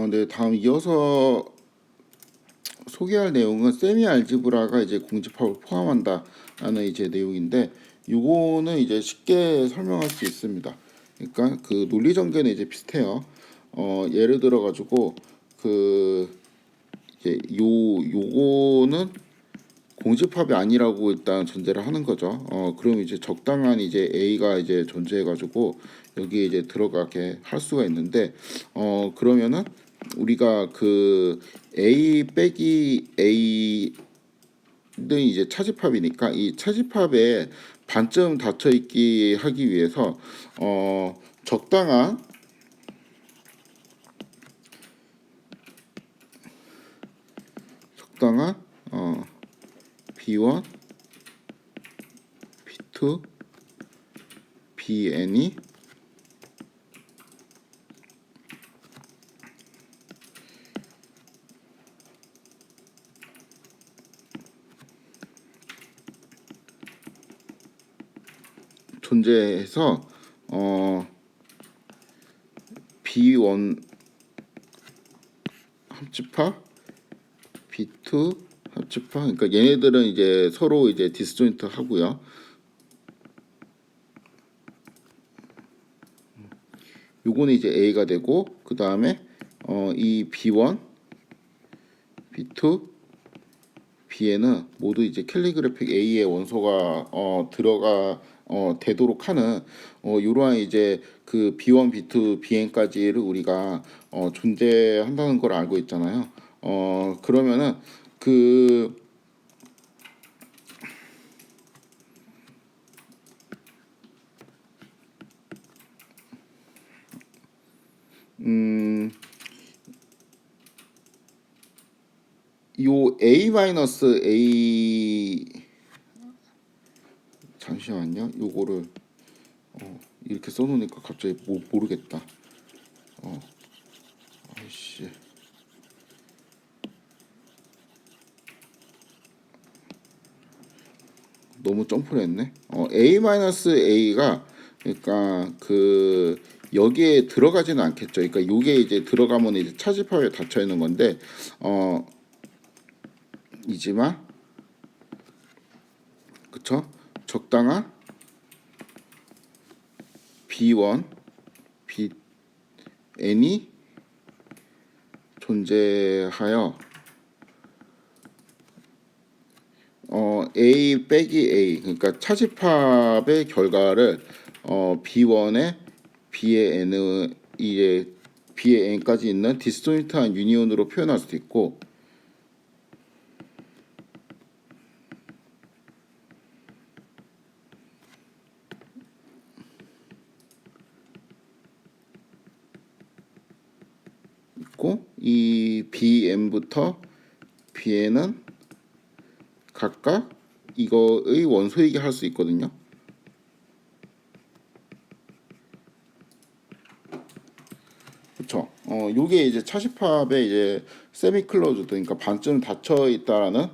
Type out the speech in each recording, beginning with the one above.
네, 다음 이어서 소개할 내용은 세미 알지브라가 이제 공집합을 포함한다라는 이제 내용인데, 요거는 이제 쉽게 설명할 수 있습니다. 그러니까 그 논리 전개는 이제 비슷해요. 예를 들어 가지고 그 이제 요거는 공집합이 아니라고 일단 전제를 하는 거죠. 그럼 이제 적당한 이제 A가 이제 존재해 가지고 여기에 이제 들어가게 할 수가 있는데, 그러면은 우리가 그 A 빼기 A는 이제 차집합이니까 이 차집합에 반쯤 닫혀 있기 하기 위해서 적당한 B1, B2, Bn이 존재해서 B1 합집합, B2 합집합, 그러니까 얘네들은 이제 서로 이제 디스조인트 하고요. 요거는 이제 A가 되고, 그 다음에 이 B1, B2, B에는 모두 이제 캘리그래픽 A의 원소가 들어가 되도록 하는 이러한 이제 그 B1, B2, Bn까지를 우리가 존재한다는 걸 알고 있잖아요. 그러면은 그 요 A-A 잠시만요. 요거를 이렇게 써놓으니까 갑자기 모르겠다. 아이씨. 너무 점프를 했네. A-A가 그러니까 그 여기에 들어가지는 않겠죠. 그러니까 요게 이제 들어가면 이제 차집합에 닫혀 있는 건데 이지만 그쵸? 적당한 B1, Bn이 존재하여 A 빼기 A, 그러니까 차집합의 결과를 B1의 B의 N을 이제 B의 N까지 있는 디스조인트한 유니온으로 표현할 수도 있고, 이 Bn부터 Bn은 각각 이거의 원소이게 할 수 있거든요. 그렇죠. 요게 이제 차집합의 이제 세미 클로즈드, 그러니까 반쯤 닫혀 있다라는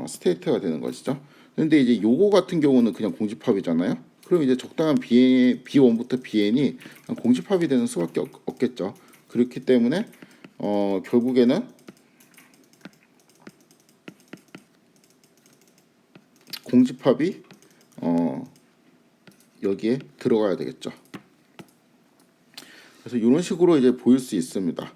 스테이트가 되는 것이죠. 근데 이제 요거 같은 경우는 그냥 공집합이잖아요. 그럼 이제 적당한 B1부터 Bn이 공집합이 되는 수밖에 없겠죠. 그렇기 때문에 결국에는 공집합이 여기에 들어가야 되겠죠. 그래서 이런 식으로 이제 보일 수 있습니다.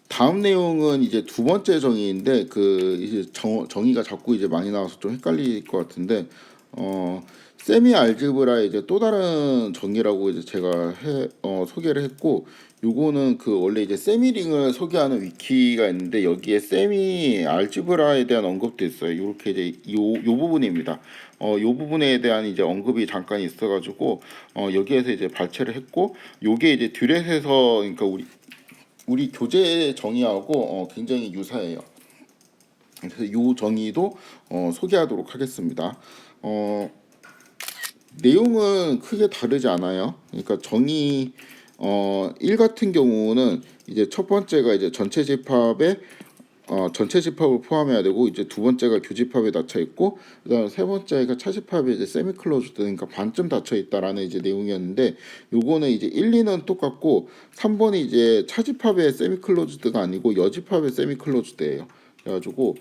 다음 내용은 이제 두 번째 정의인데, 그 이제 정의가 자꾸 이제 많이 나와서 좀 헷갈릴 것 같은데, 세미 알지브라의 이제 또 다른 정의라고 이제 제가 소개를 했고, 요거는 그 원래 이제 세미링을 소개하는 위키가 있는데 여기에 세미 알지브라에 대한 언급도 있어요. 이렇게 이제 요 부분입니다. 요 부분에 대한 이제 언급이 잠깐 있어가지고 여기에서 이제 발췌를 했고, 요게 이제 듀렛에서, 그러니까 우리 교재 정의하고 굉장히 유사해요. 그래서 이 정의도 소개하도록 하겠습니다. 내용은 크게 다르지 않아요. 그러니까 정의 1 같은 경우는 이제 첫 번째가 이제 전체 집합의 전체 집합을 포함해야 되고 이제 두 번째가 교집합에 닫혀 있고 그다음 세 번째가 차집합에 이제 세미클로즈드 그러니까 반쯤 닫혀 있다라는 이제 내용이었는데 요거는 이제 1, 2는 똑같고 3번이 이제 차집합의 세미클로즈드가 아니고 여집합의 세미클로즈드예요. 그래가지고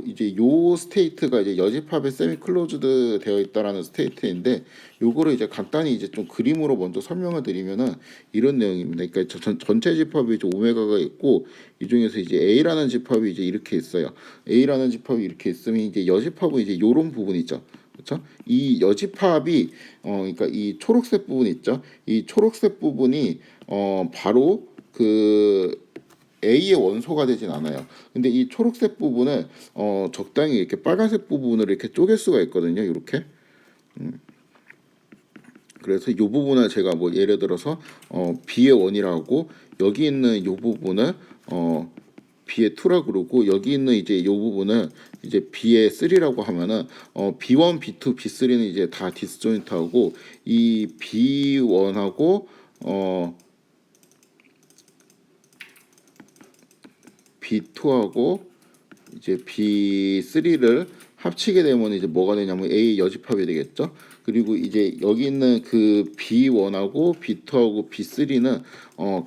이제 요 스테이트가 이제 여집합에 세미클로즈드 되어 있다라는 스테이트인데 요거를 이제 간단히 이제 좀 그림으로 먼저 설명을 드리면은 이런 내용입니다. 그러니까 전체 집합이 이제 오메가가 있고 이 중에서 이제 A라는 집합이 이제 이렇게 있어요. A라는 집합이 이렇게 있으면 이제 여집합은 이제 요런 부분 있죠. 그렇죠? 이 여집합이 그러니까 이 초록색 부분 있죠. 이 초록색 부분이 바로 그 A의 원소가 되진 않아요. 근데 이 초록색 부분을 적당히 이렇게 빨간색 부분을 이렇게 쪼갤 수가 있거든요. 이렇게. 그래서 이 부분을 제가 뭐 예를 들어서 B의 원이라고 여기 있는 이 부분을 B의 2라 그러고 여기 있는 이제 이 부분을 이제 B의 3라고 하면은 B1, B2, B3는 이제 다 디스조인트하고 이 B1하고 B2하고 이제 B3를 합치게 되면 이제 뭐가 되냐면 A 여집합이 되겠죠. 그리고 이제 여기 있는 그 B1하고 B2하고 B3는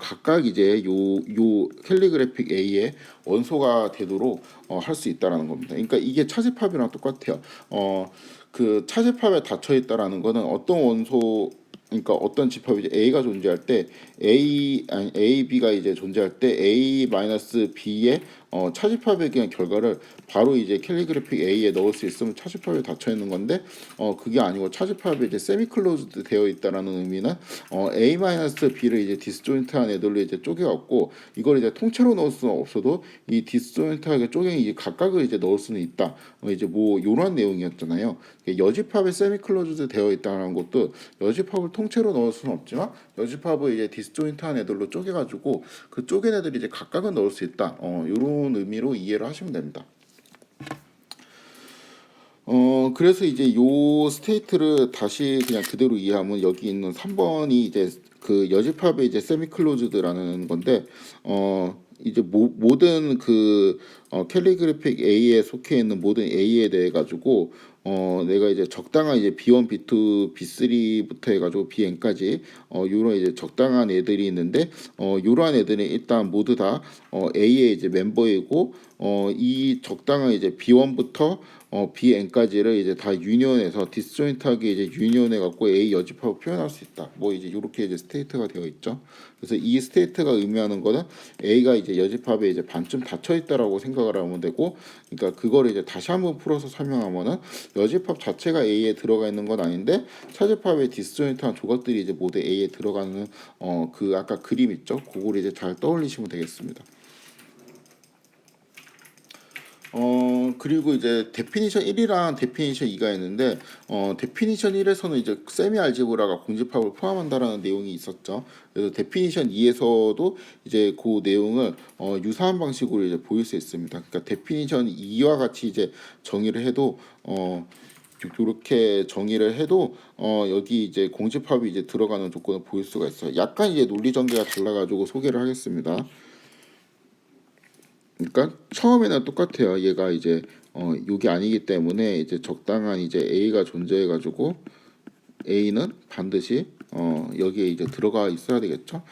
각각 이제 요 캘리그래픽 A의 원소가 되도록 할 수 있다라는 겁니다. 그러니까 이게 차집합이랑 똑같아요. 그 차집합에 닫혀 있다라는 거는 어떤 원소 그러니까 어떤 집합이 이제 A가 존재할 때 A, B가 이제 존재할 때 A 마이너스 B의 차집합에 대한 결과를 바로 이제 캘리그래픽 A에 넣을 수 있으면 차집합에 닫혀 있는 건데 그게 아니고 차집합에 이제 세미클로즈드 되어 있다라는 의미는 A 마이너스 B를 이제 디스조인트한 애들로 이제 쪼개갖고 이걸 이제 통째로 넣을 수는 없어도 이 디스조인트하게 쪼개 이제 각각을 이제 넣을 수는 있다. 이제 뭐 요런 내용이었잖아요. 여집합에 세미클로즈드 되어 있다는 것도 여집합을 통째로 넣을 수는 없지만 여집합을 이제 디스조인트한 애들로 쪼개가지고 그 쪼갠 애들이 이제 각각은 넣을 수 있다. 요런 의미로 이해를 하시면 됩니다. 그래서 이제 요 스테이트를 다시 그냥 그대로 이해하면 여기 있는 3번이 이제 그 여집합의 이제 세미클로즈드라는 건데 이제 모든 그 캘리그래픽 A에 속해 있는 모든 A에 대해 가지고 내가 이제 적당한 이제 B1, B2, B3부터 해가지고 BN까지 요런 이제 적당한 애들이 있는데 요러한 애들은 일단 모두 다 A의 이제 멤버이고 이 적당한 이제 B1부터 BN까지를 이제 다 유니온해서 디스조인트하게 이제 유니온해 갖고 A 여집합을 표현할 수 있다. 뭐 이제 이렇게 이제 스테이트가 되어 있죠. 그래서 이 스테이트가 의미하는 거는 A가 이제 여집합에 이제 반쯤 닫혀 있다라고 생각을 하면 되고, 그러니까 그거를 이제 다시 한번 풀어서 설명하면은 여집합 자체가 A에 들어가 있는 건 아닌데 차집합의 디스조인트한 조각들이 이제 모두 A에 들어가는 그 아까 그림 있죠. 그거를 이제 잘 떠올리시면 되겠습니다. 그리고 이제 데피니션 1이랑 데피니션 2가 있는데 데피니션 1에서는 이제 세미 알제브라가 공집합을 포함한다라는 내용이 있었죠. 그래서 데피니션 2에서도 이제 그 내용을 유사한 방식으로 이제 보일 수 있습니다. 그러니까 데피니션 2와 같이 이제 정의를 해도 이렇게 정의를 해도 여기 이제 공집합이 이제 들어가는 조건을 보일 수가 있어요. 약간 이제 논리 전개가 달라가지고 소개를 하겠습니다. 그러니까 처음에는 똑같아요. 얘가 이제 요게 아니기 때문에 이제 적당한 이제 A가 존재해 가지고 A는 반드시 여기에 이제 들어가 있어야 되겠죠.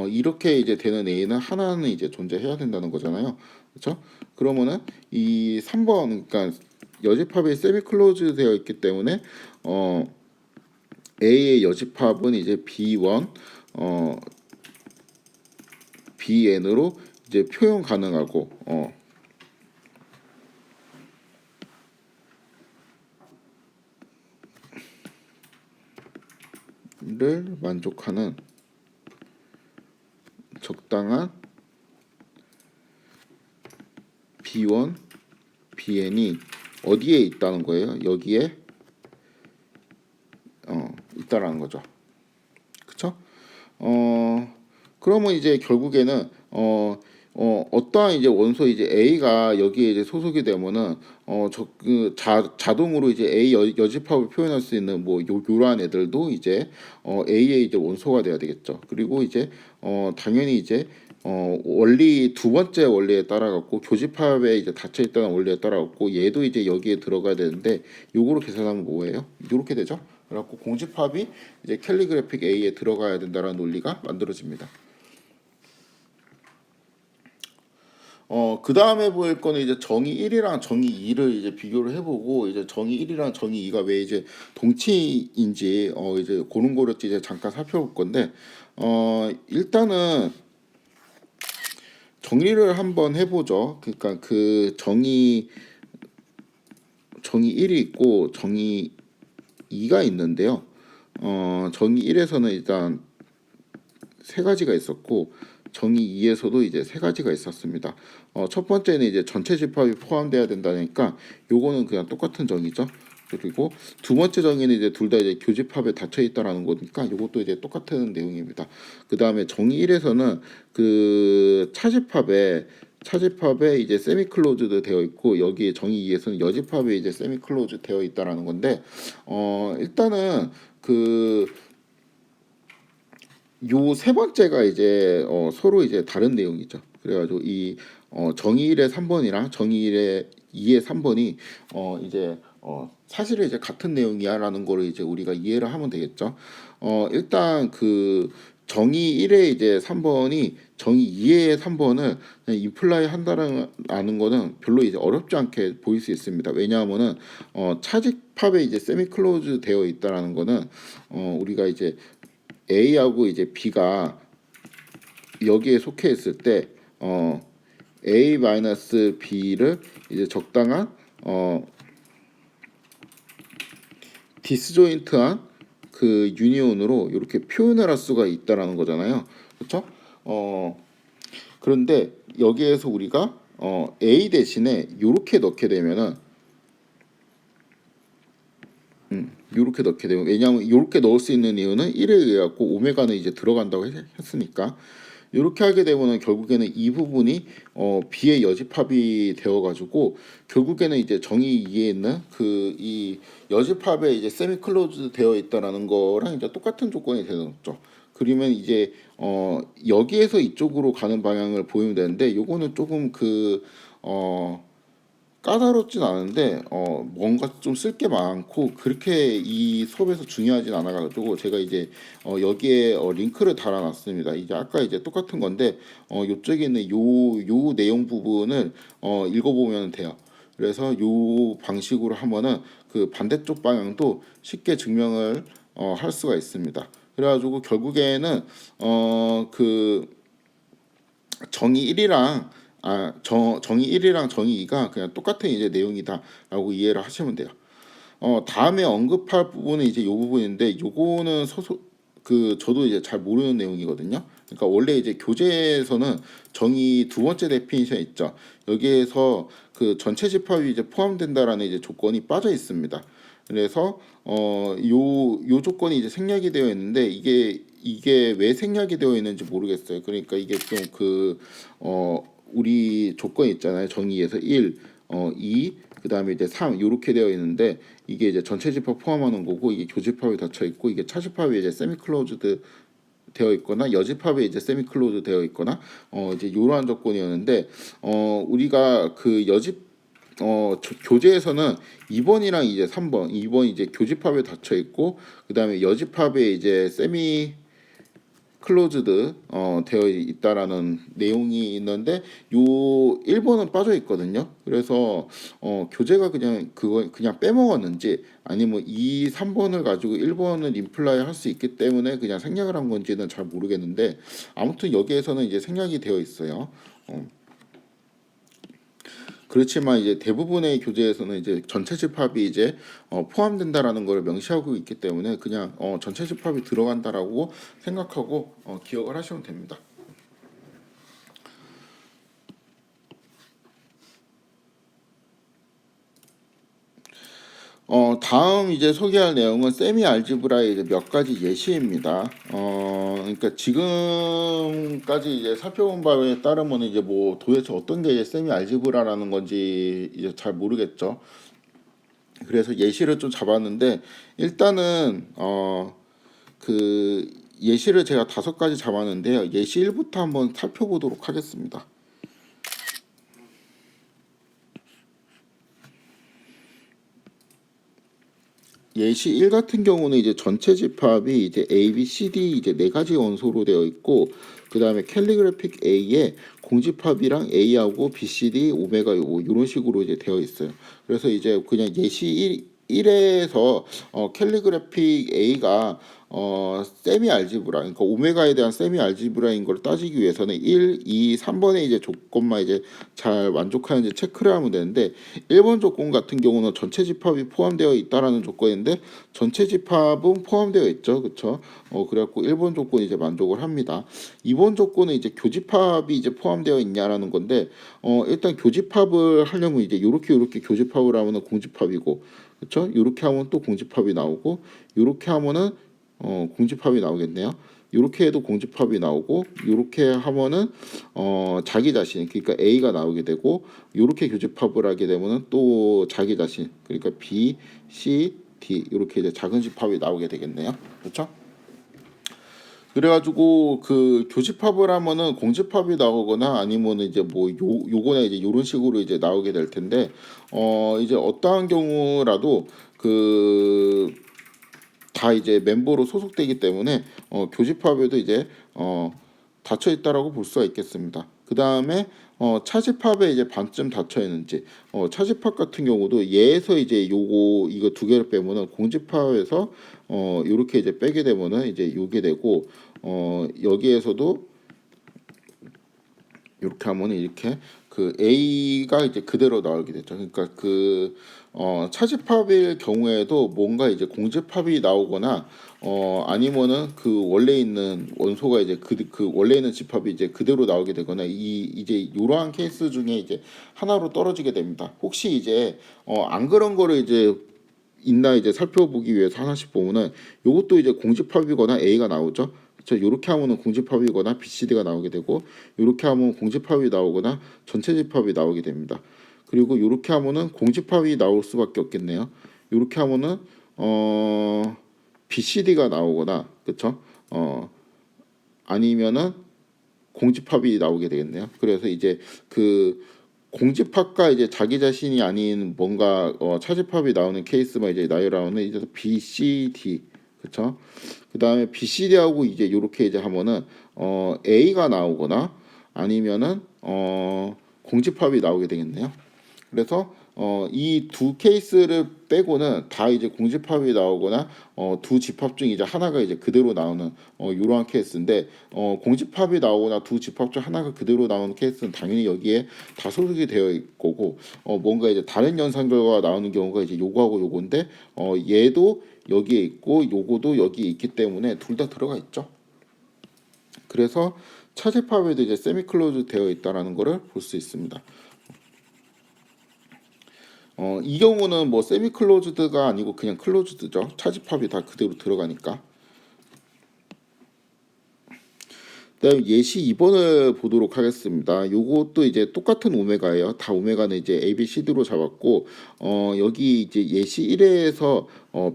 이렇게 이제 되는 A는 하나는 이제 존재해야 된다는 거잖아요. 그렇죠? 그러면은 이 3번 그러니까 여집합이 세미클로즈 되어 있기 때문에 A의 여집합은 이제 B1 BN으로 이제 표현 가능하고 를 만족하는 적당한 B1, BN이 어디에 있다는 거예요? 여기에 있다라는 거죠. 그쵸? 그러면 이제 결국에는 어떠한 이제 원소 이제 A가 여기에 이제 소속이 되면은 자동으로 이제 A 여집합을 표현할 수 있는 뭐 요러한 애들도 이제 A의 이제 원소가 돼야 되겠죠. 그리고 이제 당연히 이제 원리 두 번째 원리에 따라갖고 교집합에 이제 닫혀 있다는 원리에 따라갖고 얘도 이제 여기에 들어가야 되는데 요거로 계산하면 뭐예요? 이렇게 되죠. 그래갖고 공집합이 이제 캘리그래픽 A에 들어가야 된다는 논리가 만들어집니다. 그 다음에 보일 거는 이제 정의 1이랑 정의 2를 이제 비교를 해보고 이제 정의 1이랑 정의 2가 왜 이제 동치인지 이제 그런 거를 이제 잠깐 살펴볼 건데 일단은 정리를 한번 해보죠. 그러니까 그 정의 1이 있고 정의 2가 있는데요. 정의 1에서는 일단 세 가지가 있었고 정의 2에서도 이제 세 가지가 있었습니다. 첫 번째는 이제 전체 집합이 포함돼야 된다니까 요거는 그냥 똑같은 정의죠. 그리고 두 번째 정의는 이제 둘 다 이제 교집합에 닫혀 있다라는 거니까 요것도 이제 똑같은 내용입니다. 그 다음에 정의 1에서는 그 차집합에 이제 세미클로즈드 되어 있고 여기에 정의 2에서는 여집합에 이제 세미클로즈 되어 있다라는 건데 일단은 그 요 세 번째가 이제 서로 이제 다른 내용이죠. 그래가지고 이 정의 1의 3번이랑 정의 1의 2의 3번이 이제 사실은 이제 같은 내용이야라는 거를 이제 우리가 이해를 하면 되겠죠. 일단 그 정의 1의 이제 3번이 정의 2의 3번을 인플라이 한다는 거는 별로 이제 어렵지 않게 보일 수 있습니다. 왜냐하면은 차집합에 이제 세미클로즈 되어 있다라는 거는 우리가 이제 A하고 이제 B가 여기에 속해 있을 때 A-B를 이제 적당한 디스조인트한 그 유니온으로 이렇게 표현을 할 수가 있다라는 거잖아요. 그렇죠? 그런데 여기에서 우리가 A 대신에 이렇게 넣게 되면은 이렇게 넣게 되면 왜냐하면 이렇게 넣을 수 있는 이유는 1에 의해 갖고 오메가는 이제 들어간다고 했으니까 이렇게 하게 되면은 결국에는 이 부분이 B의 여집합이 되어 가지고 결국에는 이제 정의 2에 있는 그 이 여집합에 이제 세미클로즈 되어 있다라는 거랑 이제 똑같은 조건이 되는 거죠. 그러면 이제 여기에서 이쪽으로 가는 방향을 보이면 되는데 요거는 조금 까다롭진 않은데 뭔가 좀 쓸 게 많고 그렇게 이 수업에서 중요하진 않아가지고 제가 이제 여기에 링크를 달아놨습니다. 이제 아까 이제 똑같은 건데 요쪽에 있는 요 내용 부분을 읽어보면 돼요. 그래서 요 방식으로 하면은 그 반대쪽 방향도 쉽게 증명을 할 수가 있습니다. 그래가지고 결국에는 그 정의 1이랑 정의 1이랑 정의 2가 그냥 똑같은 이제 내용이다라고 이해를 하시면 돼요. 다음에 언급할 부분은 이제 요 부분인데 요거는 저도 이제 잘 모르는 내용이거든요. 그러니까 원래 이제 교재에서는 정의 두 번째 데피니션 있죠. 여기에서 그 전체 집합이 이제 포함된다라는 이제 조건이 빠져 있습니다. 그래서 요 조건이 이제 생략이 되어 있는데 이게 왜 생략이 되어 있는지 모르겠어요. 그러니까 이게 좀 우리 조건이 있잖아요. 정의에서 1, 2, 그다음에 이제 3 이렇게 되어 있는데 이게 이제 전체 집합 포함하는 거고 이게 교집합이 닫혀 있고 이게 차집합이 이제 세미클로즈드 되어 있거나 여집합에 이제 세미클로즈 되어 있거나 이제 이러한 조건이었는데 우리가 그 교재에서는 2번이랑 이제 3번, 2번 이제 교집합에 닫혀 있고 그다음에 여집합에 이제 세미 클로즈드 되어 있다라는 내용이 있는데 요 1번은 빠져 있거든요. 그래서 교재가 그냥 빼먹었는지 아니면 이 3번을 가지고 1번을 임플라이 할 수 있기 때문에 그냥 생략을 한 건지는 잘 모르겠는데 아무튼 여기에서는 이제 생략이 되어 있어요. 그렇지만 이제 대부분의 교재에서는 이제 전체 집합이 이제 포함된다라는 걸 명시하고 있기 때문에 그냥 전체 집합이 들어간다라고 생각하고 기억을 하시면 됩니다. 다음 이제 소개할 내용은 세미 알지브라의 이제 몇 가지 예시입니다. 그러니까 지금까지 이제 살펴본 바에 따르면 이제 뭐 도대체 어떤 게 이제 세미 알지브라라는 건지 이제 잘 모르겠죠. 그래서 예시를 좀 잡았는데 일단은 그 예시를 제가 5가지 잡았는데요. 예시 1부터 한번 살펴보도록 하겠습니다. 예시 1 같은 경우는 이제 전체 집합이 이제 A, B, C, D 이제 4가지 원소로 되어 있고, 그 다음에 캘리그래픽 A에 공집합이랑 A하고 B, C, D, 오메가 요거 이런 식으로 이제 되어 있어요. 그래서 이제 그냥 예시 1에서 캘리그래픽 A가 세미 알지브라, 그러니까 오메가에 대한 세미 알지브라인 걸 따지기 위해서는 1, 2, 3번의 이제 조건만 이제 잘 만족하는지 체크를 하면 되는데, 1번 조건 같은 경우는 전체 집합이 포함되어 있다라는 조건인데 전체 집합은 포함되어 있죠, 그렇죠? 그래갖고 1번 조건 이제 만족을 합니다. 2번 조건은 이제 교집합이 이제 포함되어 있냐라는 건데, 일단 교집합을 하려면 이제 요렇게 교집합을 하면은 공집합이고, 그렇죠? 요렇게 하면 또 공집합이 나오고, 요렇게 하면은 공집합이 나오겠네요. 요렇게 해도 공집합이 나오고, 요렇게 하면은 자기 자신, 그러니까 A가 나오게 되고, 요렇게 교집합을 하게 되면은 또 자기 자신, 그러니까 B, C, D 이렇게 이제 작은 집합이 나오게 되겠네요. 그렇죠? 그래가지고 그 교집합을 하면은 공집합이 나오거나 아니면은 이제 뭐 요거나 이제 요런 식으로 이제 나오게 될 텐데, 이제 어떠한 경우라도 그 다 이제 멤버로 소속되기 때문에 교집합에도 이제 닫혀 있다라고 볼 수가 있겠습니다. 그 다음에 차집합에 이제 반쯤 닫혀 있는지, 차집합 같은 경우도 얘에서 이제 요거 이거 두 개를 빼면은 공집합에서 요렇게 이제 빼게 되면은 이제 요게 되고, 여기에서도 이렇게 하면은 이렇게 그 A가 이제 그대로 나오게 되죠. 그러니까 그 차집합일 경우에도 뭔가 이제 공집합이 나오거나 아니면은 그 원래 있는 원소가 이제 그 원래 있는 집합이 이제 그대로 나오게 되거나 이제 이러한 케이스 중에 이제 하나로 떨어지게 됩니다. 혹시 이제 안 그런 거를 이제 있나 이제 살펴보기 위해서 하나씩 보면은 요것도 이제 공집합이거나 A가 나오죠. 그렇죠? 요렇게 하면은 공집합이거나 BCD가 나오게 되고, 요렇게 하면 공집합이 나오거나 전체 집합이 나오게 됩니다. 그리고 요렇게 하면은 공집합이 나올 수밖에 없겠네요. 요렇게 하면은 BCD가 나오거나, 그렇죠? 아니면은 공집합이 나오게 되겠네요. 그래서 이제 그 공집합과 이제 자기 자신이 아닌 뭔가 차집합이 나오는 케이스만 이제 나열하는 이제 B, C, D, 그렇죠? 그 다음에 B, C, D하고 이제 요렇게 이제 하면은 A가 나오거나 아니면은 공집합이 나오게 되겠네요. 그래서 이 두 케이스를 빼고는 다 이제 공집합이 나오거나 두 집합 중 이제 하나가 이제 그대로 나오는 이러한 케이스인데, 공집합이 나오거나 두 집합 중 하나가 그대로 나오는 케이스는 당연히 여기에 다 소속이 되어 있고, 뭔가 이제 다른 연산 결과가 나오는 경우가 이제 요거하고 요건데, 얘도 여기에 있고 요거도 여기에 있기 때문에 둘 다 들어가 있죠. 그래서 차집합에도 이제 세미클로즈 되어 있다라는 것을 볼 수 있습니다. 이 경우는 뭐 세미 클로즈드가 아니고 그냥 클로즈드죠. 차집합이 다 그대로 들어가니까. 그다음 예시 2번을 보도록 하겠습니다. 요것도 이제 똑같은 오메가예요. 다 오메가는 이제 A, B, C로 잡았고, 여기 이제 예시 1에서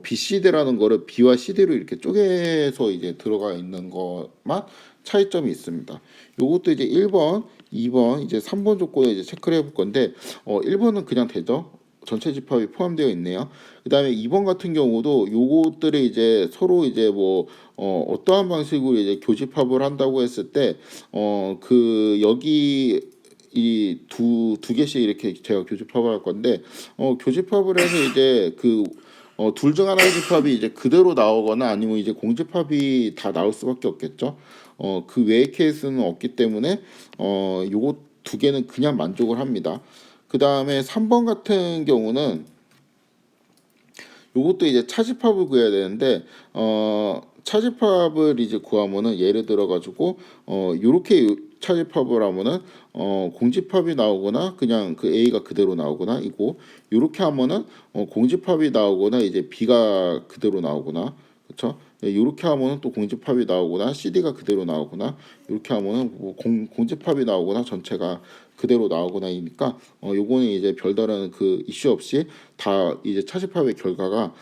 BCD라는 거를 B와 CD로 이렇게 쪼개서 이제 들어가 있는 것만 차이점이 있습니다. 요것도 이제 1번, 2번, 이제 3번 조건을 이제 체크를 해볼 건데, 1번은 그냥 되죠. 전체 집합이 포함되어 있네요. 그다음에 2번 같은 경우도 요것들이 이제 서로 이제 뭐 어떠한 방식으로 이제 교집합을 한다고 했을 때 그 여기 이 두 개씩 이렇게 제가 교집합을 할 건데, 교집합을 해서 이제 그 둘 중 하나의 집합이 이제 그대로 나오거나 아니면 이제 공집합이 다 나올 수밖에 없겠죠. 그 외의 케이스는 없기 때문에 요거 두 개는 그냥 만족을 합니다. 그 다음에 3번 같은 경우는 요것도 이제 차집합을 구해야 되는데, 차집합을 이제 구하면은 예를 들어 가지고 요렇게 차집합을 하면은 공집합이 나오거나 그냥 그 A가 그대로 나오거나 이고, 요렇게 하면은 공집합이 나오거나 이제 B가 그대로 나오거나, 그렇죠? 이렇게 하면은 또 공집합이 나오거나 CD가 그대로 나오거나, 이렇게 하면은 뭐 공집합이 나오거나 전체가 그대로 나오거나이니까 요거는 이제 별다른 그 이슈 없이 다 이제 차집합의 결과가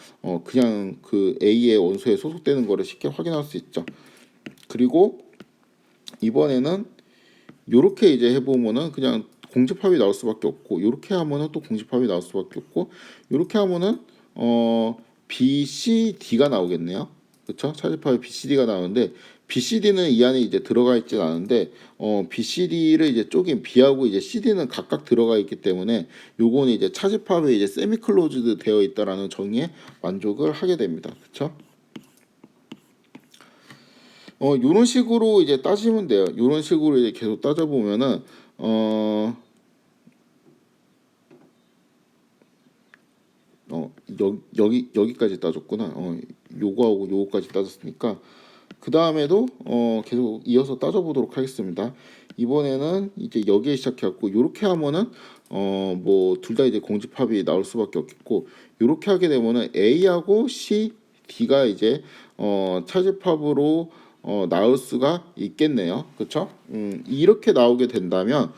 그냥 그 A의 원소에 소속되는 거를 쉽게 확인할 수 있죠. 그리고 이번에는 요렇게 이제 해보면은 그냥 공집합이 나올 수밖에 없고, 요렇게 하면은 또 공집합이 나올 수밖에 없고, 요렇게 하면은 BCD가 나오겠네요. 그렇죠? 차집합이 BCD가 나오는데, BCD는 이 안에 이제 들어가 있진 않은데, BCD를 이제 쪼갠 B하고 이제 CD는 각각 들어가 있기 때문에 요거는 이제 차집합에 이제 세미클로즈드 되어 있다라는 정의에 만족을 하게 됩니다. 그렇죠? 요런 식으로 이제 따지면 돼요. 요런 식으로 이제 계속 따져보면은 여기까지 따졌구나. 요거하고 요거까지 따졌으니까 그 다음에도 계속 이어서 따져보도록 하겠습니다. 이번에는 이제 여기에 시작해갖고 요렇게 하면은 뭐 둘 다 이제 공집합이 나올 수밖에 없겠고, 요렇게 하게 되면은 A하고 C, D가 이제 차집합으로 나올 수가 있겠네요. 그렇죠? 이렇게 나오게 된다면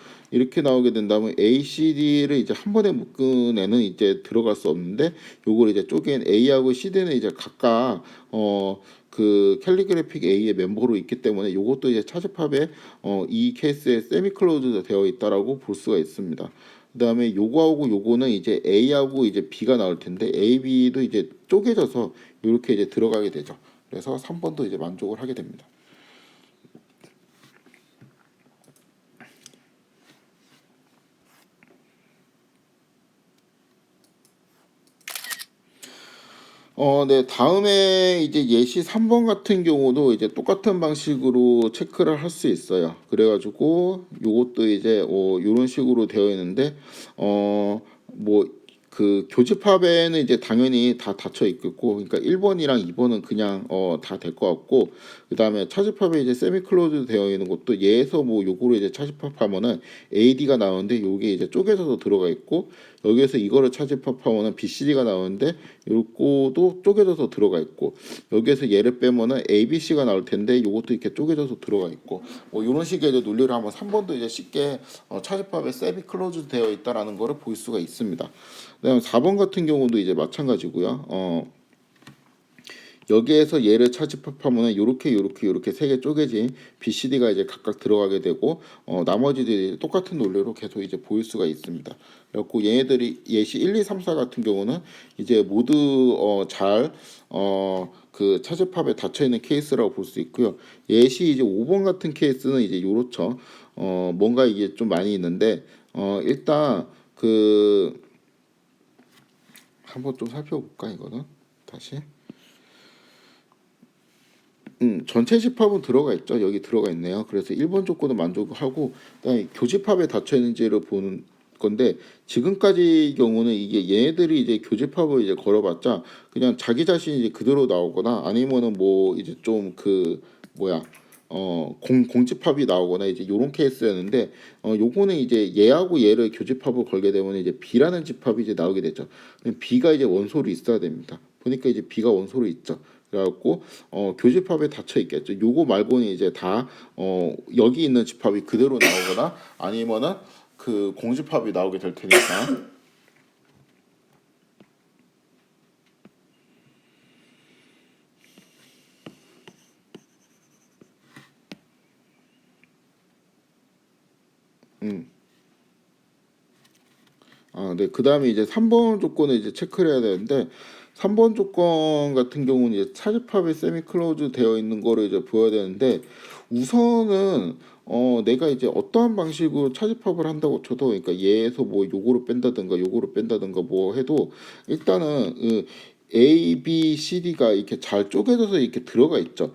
A, C, D를 이제 한 번에 묶은 애는 이제 들어갈 수 없는데, 요걸 이제 쪼갠 A하고 CD는 이제 각각 그 캘리그래픽 A의 멤버로 있기 때문에 요것도 이제 차집합에 이 케이스에 세미클로즈가 되어 있다라고 볼 수가 있습니다. 그다음에 요거하고 요거는 이제 A하고 이제 B가 나올 텐데 A, B도 이제 쪼개져서 이렇게 이제 들어가게 되죠. 그래서 3번도 이제 만족을 하게 됩니다. 네, 다음에 이제 예시 3번 같은 경우도 이제 똑같은 방식으로 체크를 할 수 있어요. 그래가지고 요것도 이제 요런 식으로 되어 있는데, 뭐 그 교집합에는 이제 당연히 다 닫혀 있겠고, 그러니까 1번이랑 2번은 그냥 다 될 것 같고, 그 다음에 차집합에 이제 세미클로즈 되어 있는 것도 얘에서 뭐 요거로 이제 차집합하면은 AD가 나오는데 요게 이제 쪼개져서 들어가 있고, 여기에서 이거를 차집합하면은 BCD가 나오는데 요거도 쪼개져서 들어가 있고, 여기에서 얘를 빼면은 ABC가 나올 텐데 요것도 이렇게 쪼개져서 들어가 있고, 뭐 이런 식의 이제 논리를 하면 3번도 이제 쉽게 차집합에 세미 클로즈 되어 있다라는 거를 볼 수가 있습니다. 그다음 4번 같은 경우도 이제 마찬가지고요. 여기에서 얘를 차집합하면 요렇게 세 개 쪼개진 BCD가 이제 각각 들어가게 되고, 나머지들이 똑같은 논리로 계속 이제 보일 수가 있습니다. 그래갖고 얘네들이 예시 1, 2, 3, 4 같은 경우는 이제 모두 잘 그 차집합에 닫혀 있는 케이스라고 볼 수 있고요. 예시 이제 5번 같은 케이스는 이제 요렇죠. 뭔가 이게 좀 많이 있는데, 일단 그 한번 좀 살펴볼까 이거는 다시. 전체 집합은 들어가 있죠. 여기 들어가 있네요. 그래서 1번 조건은 만족하고, 그다음에 교집합에 닫혀 있는지를 보는 건데, 지금까지 경우는 이게 얘네들이 이제 교집합을 이제 걸어봤자 그냥 자기 자신이 이제 그대로 나오거나, 아니면은 뭐 이제 좀 그 뭐야 공집합이 나오거나 이제 요런 케이스였는데, 요거는 이제 얘하고 얘를 교집합을 걸게 되면 이제 B라는 집합이 이제 나오게 되죠. B가 이제 원소로 있어야 됩니다. 보니까 이제 B가 원소로 있죠. 그래갖고 교집합에 닫혀 있겠죠. 요거 말고는 이제 다 여기 있는 집합이 그대로 나오거나 아니면은 그 공집합이 나오게 될 테니까. 네. 그다음에 이제 3번 조건을 이제 체크를 해야 되는데, 3번 조건 같은 경우는 이제 차집합에 세미 클로즈 되어 있는 거를 이제 보여야 되는데, 우선은 내가 이제 어떠한 방식으로 차집합을 한다고 쳐도, 그러니까 얘에서 뭐 요거를 뺀다든가 뭐 해도 일단은 A, B, C, D가 이렇게 잘 쪼개져서 이렇게 들어가 있죠.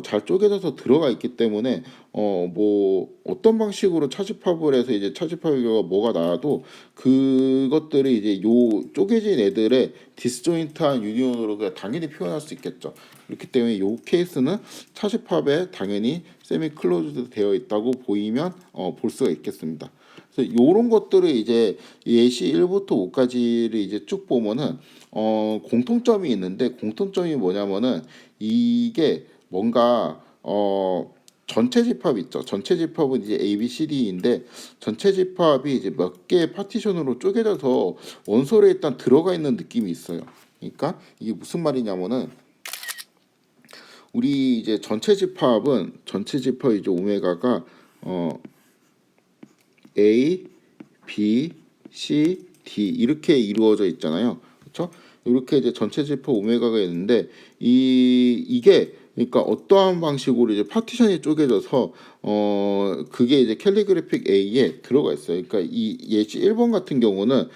잘 쪼개져서 들어가 있기 때문에 뭐 어떤 방식으로 차집합을 해서 이제 차집합의 결과 뭐가 나와도 그것들이 이제 요 쪼개진 애들의 디스조인트한 유니온으로 그냥 당연히 표현할 수 있겠죠. 그렇기 때문에 요 케이스는 차집합에 당연히 세미 클로즈드 되어 있다고 보이면 볼 수가 있겠습니다. 그래서 요런 것들을 이제 예시 1부터 5까지를 이제 쭉 보면은 공통점이 있는데, 공통점이 뭐냐면은 이게 뭔가 전체 집합 있죠. 전체 집합은 이제 A, B, C, D인데, 전체 집합이 이제 몇 개의 파티션으로 쪼개져서 원소에 일단 들어가 있는 느낌이 있어요. 그러니까 이게 무슨 말이냐면은, 우리 이제 전체 집합 이제 오메가가 A, B, C, D 이렇게 이루어져 있잖아요. 그렇죠? 이렇게 이제 전체 집합 오메가가 있는데 이게 그러니까 어떠한 방식으로 이제 파티션이 쪼개져서 그게 이제 캘리그래픽 A에 들어가 있어요. 그러니까 이 예시 1번 같은 경우는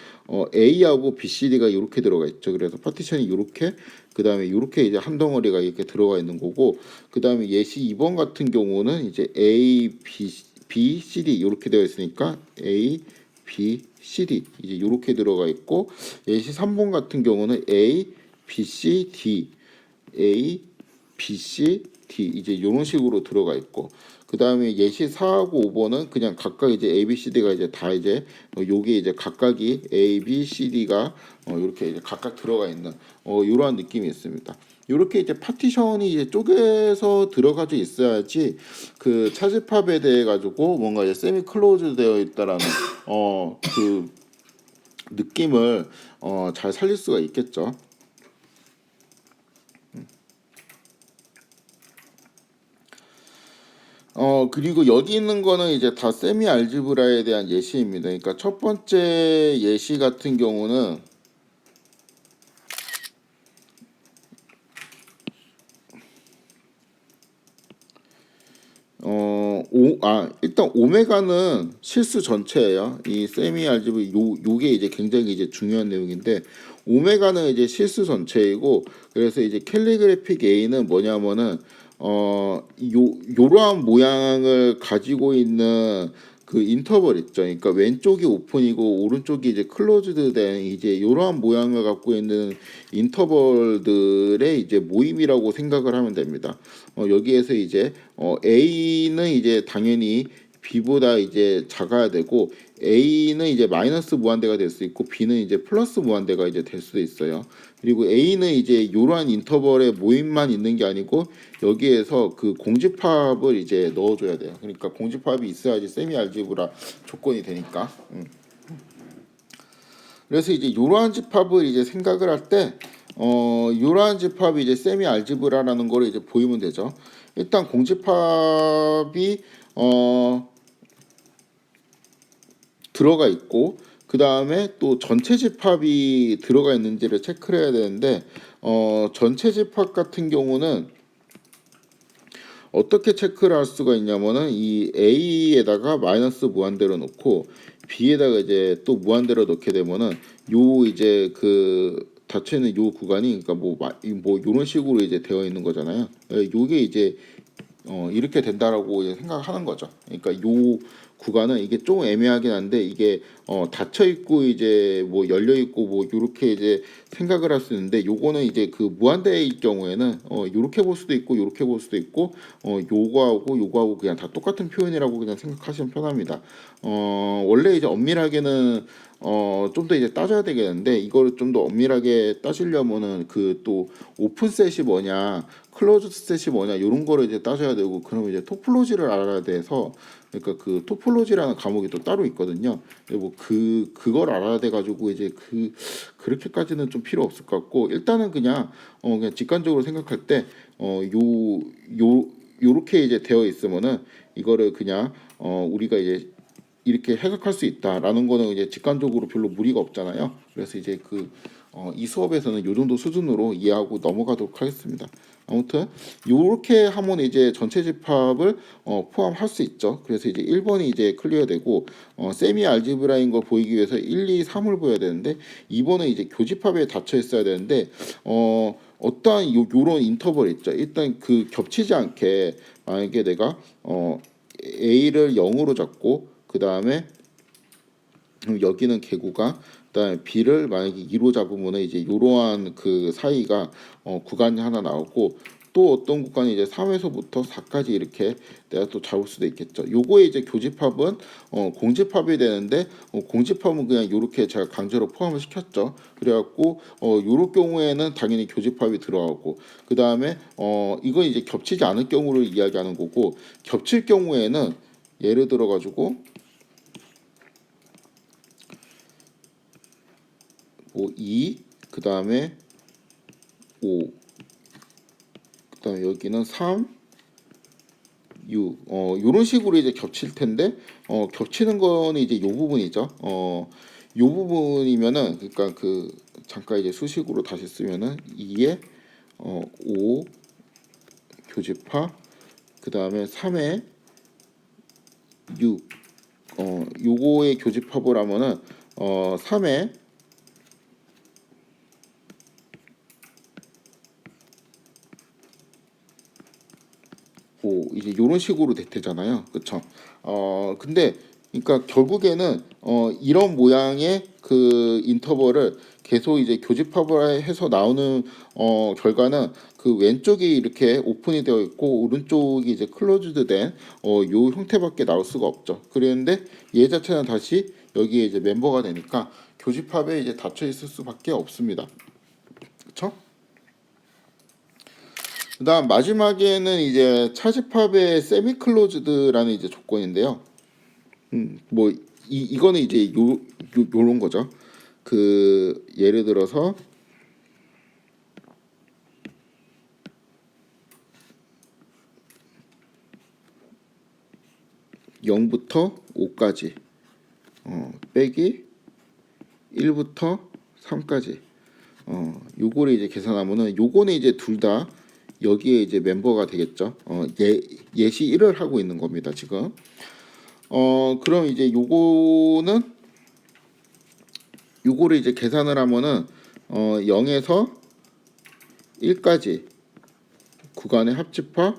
A하고 BCD가 이렇게 들어가 있죠. 그래서 파티션이 이렇게 그다음에 이렇게 이제 한 덩어리가 이렇게 들어가 있는 거고 그다음에 예시 2번 같은 경우는 이제 A, B, C, D 이렇게 되어 있으니까 A, B, C, D 이제 이렇게 들어가 있고 예시 3번 같은 경우는 A, B, C, D A, B, C, D 이제 이런 식으로 들어가 있고 그 다음에 예시 4하고 5번은 그냥 각각 이제 A, B, C, D가 이제 다 이제 요게 이제 각각이 A, B, C, D가 이렇게 이제 각각 들어가 있는 이러한 느낌이 있습니다. 이렇게 이제 파티션이 이제 쪼개서 들어가져 있어야지 그 차집합에 대해 가지고 뭔가 이제 세미 클로즈 되어 있다라는 그 느낌을 잘 살릴 수가 있겠죠. 그리고 여기 있는 거는 이제 다 세미 알지브라에 대한 예시입니다. 그러니까 첫 번째 예시 같은 경우는 일단 오메가는 실수 전체예요. 이 세미 알지브 요게 이제 굉장히 이제 중요한 내용인데 오메가는 이제 실수 전체이고 그래서 이제 캘리그래픽 A는 뭐냐면은 요러한 모양을 가지고 있는 그 인터벌 있죠. 그러니까 왼쪽이 오픈이고 오른쪽이 이제 클로즈드된 이제 요러한 모양을 갖고 있는 인터벌들의 이제 모임이라고 생각을 하면 됩니다. 여기에서 이제 A는 이제 당연히 B보다 이제 작아야 되고 A는 이제 마이너스 무한대가 될 수 있고 B는 이제 플러스 무한대가 이제 될 수도 있어요. 그리고 A는 이제 이러한 인터벌의 모임만 있는 게 아니고 여기에서 그 공집합을 이제 넣어줘야 돼요. 그러니까 공집합이 있어야지 세미 알지브라 조건이 되니까. 그래서 이제 이러한 집합을 이제 생각을 할 때 이러한 집합이 이제 세미 알지브라라는 거를 이제 보이면 되죠. 일단 공집합이 들어가 있고 그 다음에 또 전체 집합이 들어가 있는지를 체크를 해야 되는데 전체 집합 같은 경우는 어떻게 체크를 할 수가 있냐면은 이 A에다가 마이너스 무한대로 놓고 B에다가 이제 또 무한대로 놓게 되면은 요 이제 그 닫혀 있는 요 구간이 그러니까 뭐 요런 식으로 이제 되어 있는 거잖아요. 요게 이제 이렇게 된다라고 이제 생각하는 거죠. 그러니까 요 구간은 이게 좀 애매하긴 한데 이게 닫혀 있고 이제 뭐 열려 있고 뭐 요렇게 이제 생각을 할 수 있는데 요거는 이제 그 무한대일 경우에는 요렇게 볼 수도 있고 요렇게 볼 수도 있고 요거하고 그냥 다 똑같은 표현이라고 그냥 생각하시면 편합니다. 원래 이제 엄밀하게는 좀 더 이제 따져야 되겠는데 이거를 좀 더 엄밀하게 따지려면은 그 또 오픈셋이 뭐냐 클로즈 셋이 뭐냐 이런 거를 이제 따져야 되고 그러면 이제 토폴로지를 알아야 돼서 그러니까 그 토폴로지라는 과목이 또 따로 있거든요. 뭐 그걸 알아야 돼 가지고 이제 그렇게까지는 좀 필요 없을 것 같고 일단은 그냥 직관적으로 생각할 때 요 요렇게 이제 되어 있으면은 이거를 그냥 우리가 이제 이렇게 해석할 수 있다라는 거는 이제 직관적으로 별로 무리가 없잖아요. 그래서 이제 이 수업에서는 요 정도 수준으로 이해하고 넘어가도록 하겠습니다. 아무튼 요렇게 하면 이제 전체 집합을 포함할 수 있죠. 그래서 이제 1번이 이제 클리어되고 세미 알지브라인 걸 보이기 위해서 1, 2, 3을 보여야 되는데 2번은 이제 교집합에 닫혀 있어야 되는데 어떠한 요런 인터벌 있죠. 일단 그 겹치지 않게 만약에 내가 A를 0으로 잡고 그 다음에 여기는 개구가 그다음에 B를 만약에 2로 잡으면 이제 이러한 그 사이가 구간이 하나 나오고 또 어떤 구간이 이제 3에서부터 4까지 이렇게 내가 또 잡을 수도 있겠죠. 요거에 이제 교집합은 공집합이 되는데 공집합은 그냥 요렇게 제가 강제로 포함을 시켰죠. 그래갖고 요럴 경우에는 당연히 교집합이 들어가고 그 다음에 이건 이제 겹치지 않을 경우를 이야기하는 거고 겹칠 경우에는 예를 들어 가지고 뭐 2, 그 다음에 5, 그다음에 여기는 3, 6. 요런 식으로 이제 겹칠 텐데 겹치는 거는 이제 요 부분이죠. 요 부분이면은 그러니까 그 잠깐 이제 수식으로 다시 쓰면은 2에 5 교집합, 그다음에 3에 6. 요거의 교집합을 하면은 3에 5 이제 요런 식으로 되잖아요. 그쵸? 근데 그러니까 결국에는 이런 모양의 그 인터벌을 계속 이제 교집합을 해서 나오는 결과는 그 왼쪽이 이렇게 오픈이 되어 있고 오른쪽이 이제 클로즈드 된 요 형태밖에 나올 수가 없죠. 그런데 얘 자체는 다시 여기에 이제 멤버가 되니까 교집합에 이제 닫혀 있을 수밖에 없습니다. 그렇죠? 그다음 마지막에는 이제 차집합의 세미 클로즈드라는 이제 조건인데요. 뭐 이거는 이제 요런 거죠. 그 예를 들어서 0부터 5까지 빼기 1부터 3까지 요거를 이제 계산하면은 요거는 이제 둘 다 여기에 이제 멤버가 되겠죠. 예시 1을 하고 있는 겁니다, 지금. 그럼 이제 요거를 이제 계산을 하면은 0에서 1까지 구간의 합집합,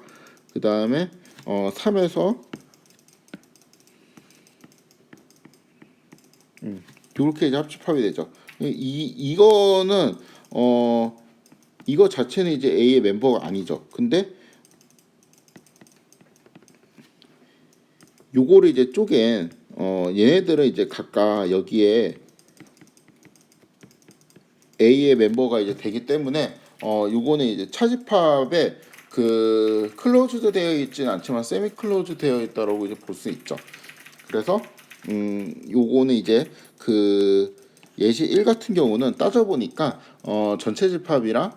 그 다음에 3에서 이렇게 이제 합집합이 되죠. 이거는 이거 자체는 이제 A의 멤버가 아니죠. 근데 요거를 이제 쪼갠 얘네들은 이제 각각 여기에 A의 멤버가 이제 되기 때문에 요거는 이제 차집합에 그 클로즈드 되어 있지는 않지만 세미 클로즈 되어 있다라고 이제 볼 수 있죠. 그래서 요거는 이제 그 예시 1 같은 경우는 따져보니까 전체 집합이랑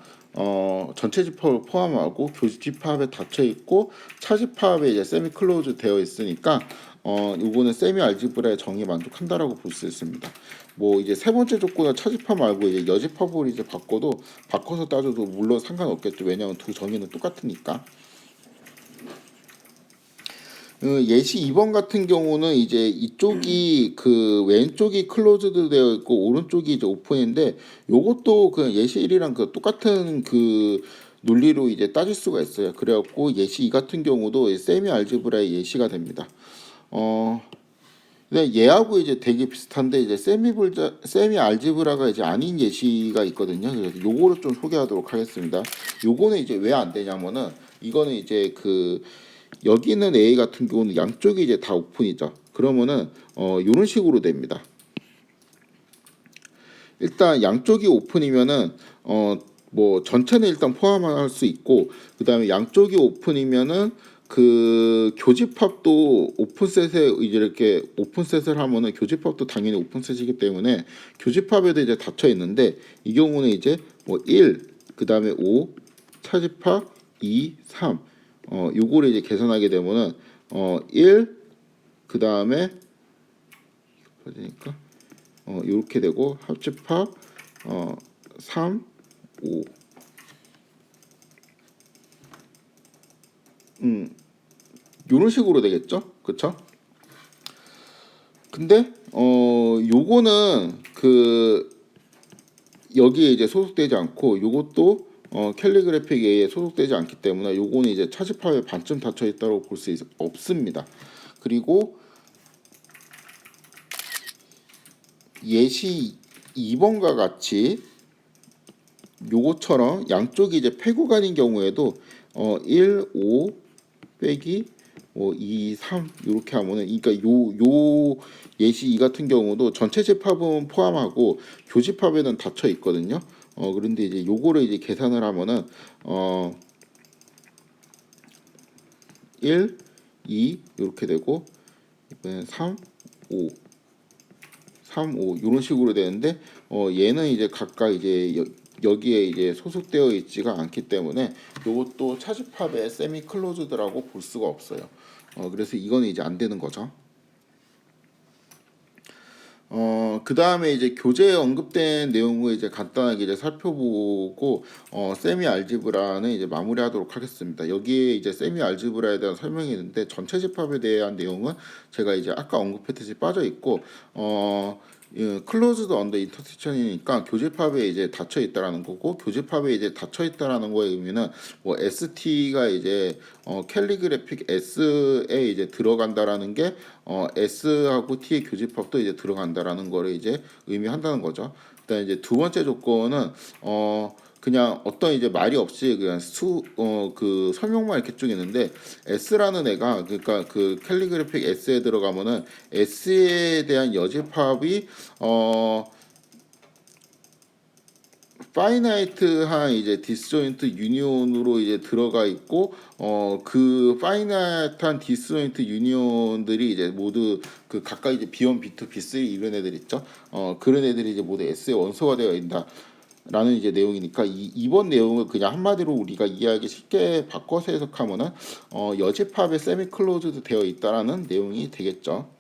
전체 집합을 포함하고 교집합에 닫혀 있고 차집합에 이제 세미 클로즈 되어 있으니까 요거는 세미 알지브라의 정의에 만족한다라고 볼 수 있습니다. 뭐 이제 세 번째 조건은 차집합 말고 이제 여집합으로 이제 바꿔서 따져도 물론 상관없겠죠. 왜냐하면 두 정의는 똑같으니까. 예시 2번 같은 경우는 이제 이쪽이 그 왼쪽이 클로즈드 되어 있고 오른쪽이 이제 오픈인데 요것도 그 예시 1이랑 그 똑같은 그 논리로 이제 따질 수가 있어요. 그래갖고 예시 2 같은 경우도 세미 알지브라의 예시가 됩니다. 근데 얘하고 이제 되게 비슷한데 이제 세미 알지브라가 이제 아닌 예시가 있거든요. 그래서 요거를 좀 소개하도록 하겠습니다. 요거는 이제 왜 안 되냐면은 이거는 이제 그 여기 있는 A 같은 경우는 양쪽이 이제 다 오픈이죠. 그러면은 이런 식으로 됩니다. 일단 양쪽이 오픈이면은 뭐 전체는 일단 포함할 수 있고 그 다음에 양쪽이 오픈이면은 그 교집합도 오픈셋에 이렇게 오픈셋을 하면은 교집합도 당연히 오픈셋이기 때문에 교집합에도 이제 닫혀 있는데 이 경우는 이제 뭐 1, 그 다음에 5, 차집합 2, 3 요거를 이제 계산하게 되면은 1, 그 다음에 그러니까 이렇게 되고 합집합 3, 5 요런 식으로 되겠죠? 그쵸? 근데 요거는 그 여기에 이제 소속되지 않고 요것도 캘리그래픽 A에 소속되지 않기 때문에 요거는 이제 차집합에 반쯤 닫혀 있다고 볼 수 없습니다. 그리고 예시 2번과 같이 요것처럼 양쪽이 이제 폐구간인 경우에도 1, 5 빼기 2, 3 이렇게 하면은 그러니까 요 예시 2 같은 경우도 전체 집합은 포함하고 교집합에는 닫혀 있거든요. 그런데 이제 요거를 이제 계산을 하면은 1, 2 이렇게 되고 이번엔 3, 5 3, 5 이런 식으로 되는데 얘는 이제 각각 이제 여기에 이제 소속되어 있지가 않기 때문에 이것도 차집합의 세미 클로즈드라고 볼 수가 없어요. 그래서 이거는 이제 안 되는 거죠. 그 다음에 이제 교재에 언급된 내용을 이제 간단하게 이제 살펴보고 세미 알지브라는 이제 마무리하도록 하겠습니다. 여기에 이제 세미 알지브라에 대한 설명이 있는데 전체 집합에 대한 내용은 제가 이제 아까 언급했듯이 빠져 있고 클로즈드 언더 인터섹션이니까 교집합에 이제 닫혀 있다라는 거고, 교집합에 이제 닫혀 있다라는 거의 의미는 뭐 ST가 이제 캘리그래픽 S에 이제 들어간다라는 게 S하고 T의 교집합도 이제 들어간다라는 거를 이제 의미한다는 거죠. 그다음 이제 두 번째 조건은 그냥 어떤 이제 말이 없이 그냥 그 설명만 이렇게 쭉 있는데, S라는 애가 그러니까 그 캘리그래픽 S에 들어가면은 S에 대한 여집합이 파이나이트한 이제 디스조인트 유니온으로 이제 들어가 있고 그 파이나이트한 디스조인트 유니온들이 이제 모두 그 각각 이제 B1, B2, B3 이런 애들 있죠. 그런 애들이 이제 모두 S의 원소가 되어 있다. 라는 이제 내용이니까 이번 내용을 그냥 한마디로 우리가 이해하기 쉽게 바꿔서 해석하면은 여집합에 세미 클로즈드 되어 있다라는 내용이 되겠죠.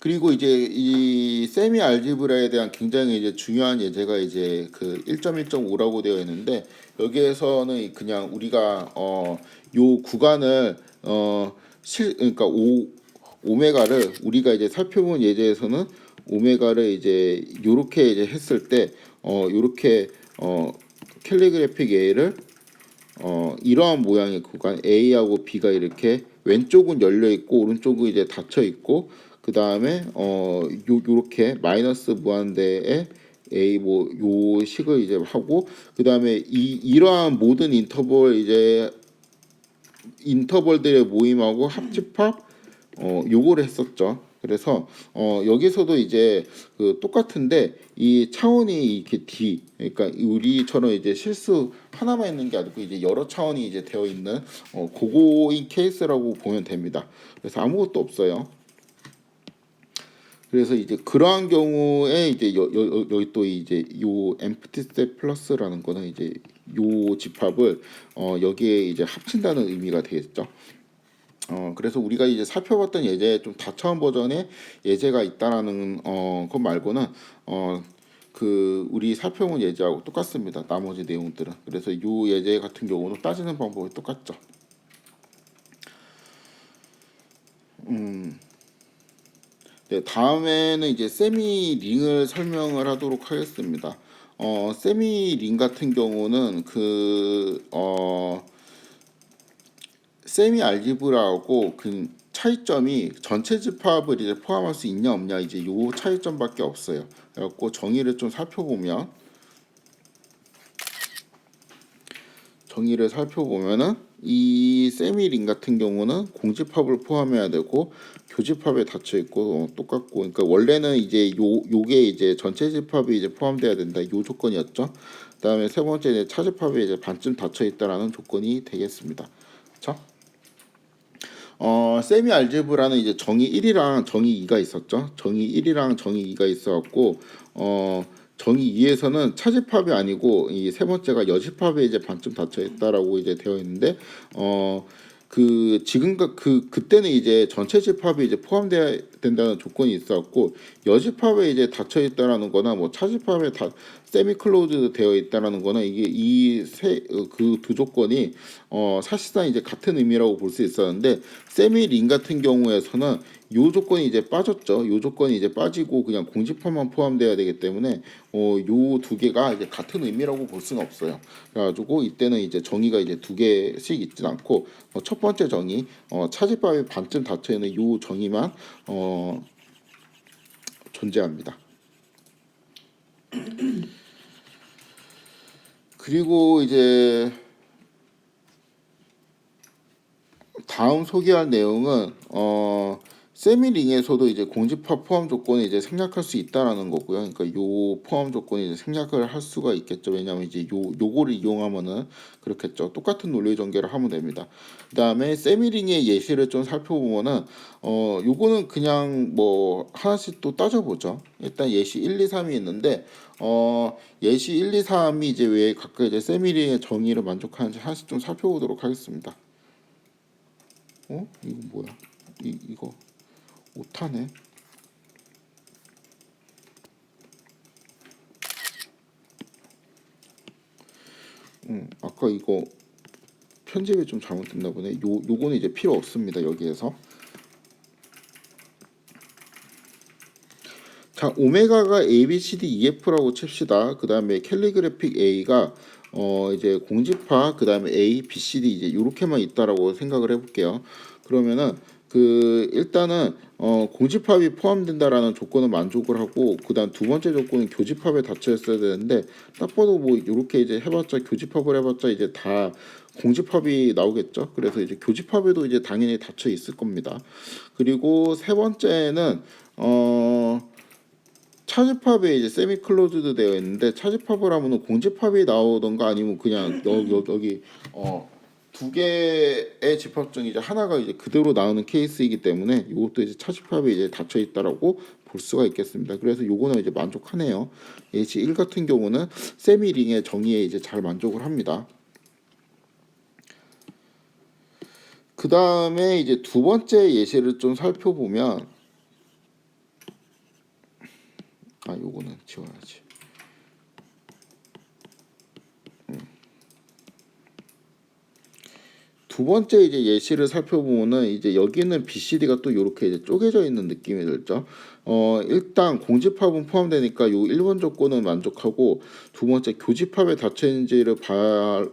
그리고 이제 이 세미 알지브라에 대한 굉장히 이제 중요한 예제가 이제 그 1.1.5라고 되어 있는데, 여기에서는 그냥 우리가 요 구간을 그러니까 오메가를 우리가 이제 살펴본 예제에서는 오메가를 이제 요렇게 이제 했을 때 요렇게 캘리그래픽 A를 이러한 모양의 구간 A하고 B가 이렇게 왼쪽은 열려 있고 오른쪽은 이제 닫혀 있고, 그 다음에 요렇게 마이너스 무한대에 A 뭐 요 식을 이제 하고, 그 다음에 이러한 모든 인터벌들의 모임하고 합집합 요거를 했었죠. 그래서 여기서도 이제 그 똑같은데 이 차원이 이렇게 D, 그러니까 우리처럼 이제 실수 하나만 있는 게 아니고 이제 여러 차원이 이제 되어 있는 그거인 케이스라고 보면 됩니다. 그래서 아무것도 없어요. 그래서 이제 그러한 경우에 이제 여기 또 이제 요 엠프티 스텝 플러스라는 거는 이제 요 집합을 여기에 이제 합친다는 의미가 되겠죠. 그래서 우리가 이제 살펴봤던 예제 좀 다차원 버전의 예제가 있다라는 것 말고는 그 우리 살펴본 예제하고 똑같습니다. 나머지 내용들은. 그래서 요 예제 같은 경우는 따지는 방법이 똑같죠. 네, 다음에는 이제 세미 링을 설명을 하도록 하겠습니다. 세미 링 같은 경우는 세미 알지브라하고 그 차이점이 전체 집합을 이제 포함할 수 있냐 없냐, 이제 요 차이점밖에 없어요. 그래갖고 정의를 좀 살펴보면은 이 세미링 같은 경우는 공집합을 포함해야 되고 교집합에 닫혀 있고 똑같고, 그러니까 원래는 이제 요게 이제 전체 집합이 이제 포함돼야 된다, 요 조건이었죠. 그다음에 세 번째 이제 차집합에 이제 반쯤 닫혀 있다라는 조건이 되겠습니다. 그렇죠? 세미 알제브라는 이제 정의 1이랑 정의 2가 있었죠. 정의 1이랑 정의 2가 있어갖고 정의 2에서는 차집합이 아니고 이 세 번째가 여집합에 이제 반쯤 닫혀 있다라고 이제 되어 있는데 그 지금과 그때는 이제 전체 집합이 이제 포함돼야 된다는 조건이 있었고, 여집합에 이제 닫혀 있다라는 거나 뭐 차집합에 다 세미 클로즈 되어 있다라는 거나 이게 이 그 두 조건이 사실상 이제 같은 의미라고 볼 수 있었는데, 세미 링 같은 경우에서는 요 조건이 이제 빠졌죠. 요 조건이 이제 빠지고 그냥 공집합만 포함돼야 되기 때문에 요 두 개가 이제 같은 의미라고 볼 수는 없어요. 그래가지고 이때는 이제 정의가 이제 두 개씩 있진 않고 첫 번째 정의 차집합에 반쯤 닫혀 있는 요 정의만 존재합니다. 그리고 이제 다음 소개할 내용은 세미링에서도 이제 공집합 포함 조건이 이제 생략할 수 있다라는 거고요. 그러니까 요 포함 조건이 이제 생략을 할 수가 있겠죠. 왜냐하면 이제 요거를 이용하면은 그렇겠죠. 똑같은 논리 전개를 하면 됩니다. 그다음에 세미링의 예시를 좀 살펴보면은 요거는 그냥 뭐 하나씩 또 따져보죠. 일단 예시 1, 2, 3이 있는데 예시 1, 2, 3이 이제 왜 각각 이제 세미링의 정의를 만족하는지 하나씩 좀 살펴보도록 하겠습니다. 이거 뭐야? 이거 오타네. 아까 이거 편집이 좀 잘못됐나 보네. 요거는 이제 필요 없습니다. 여기에서. 자, 오메가가 A, B, C, D, E, F라고 칩시다. 그 다음에 캘리그래픽 A가 이제 공집합, 그 다음에 A, B, C, D 이제 요렇게만 있다라고 생각을 해볼게요. 그러면은 그 일단은 공집합이 포함된다라는 조건을 만족을 하고, 그다음 두 번째 조건은 교집합에 닫혀 있어야 되는데, 딱 봐도 뭐 요렇게 이제 해봤자 교집합을 해봤자 이제 다 공집합이 나오겠죠. 그래서 이제 교집합에도 이제 당연히 닫혀 있을 겁니다. 그리고 세 번째는 차집합에 이제 세미 클로즈드 되어 있는데, 차집합을 하면은 공집합이 나오던가 아니면 그냥 여기 두 개의 집합 중 이제 하나가 이제 그대로 나오는 케이스이기 때문에 이것도 이제 차집합에 이제 닫혀 있다라고 볼 수가 있겠습니다. 그래서 요거는 이제 만족하네요. H1 같은 경우는 세미 링의 정의에 이제 잘 만족을 합니다. 그 다음에 이제 두 번째 예시를 좀 살펴보면, 요거는 지워야지. 두 번째 이제 예시를 살펴보면은 이제 여기는 BCD가 또 이렇게 이제 쪼개져 있는 느낌이 들죠. 일단 공집합은 포함되니까 요 1번 조건은 만족하고, 두 번째 교집합에 닫혀 있는지를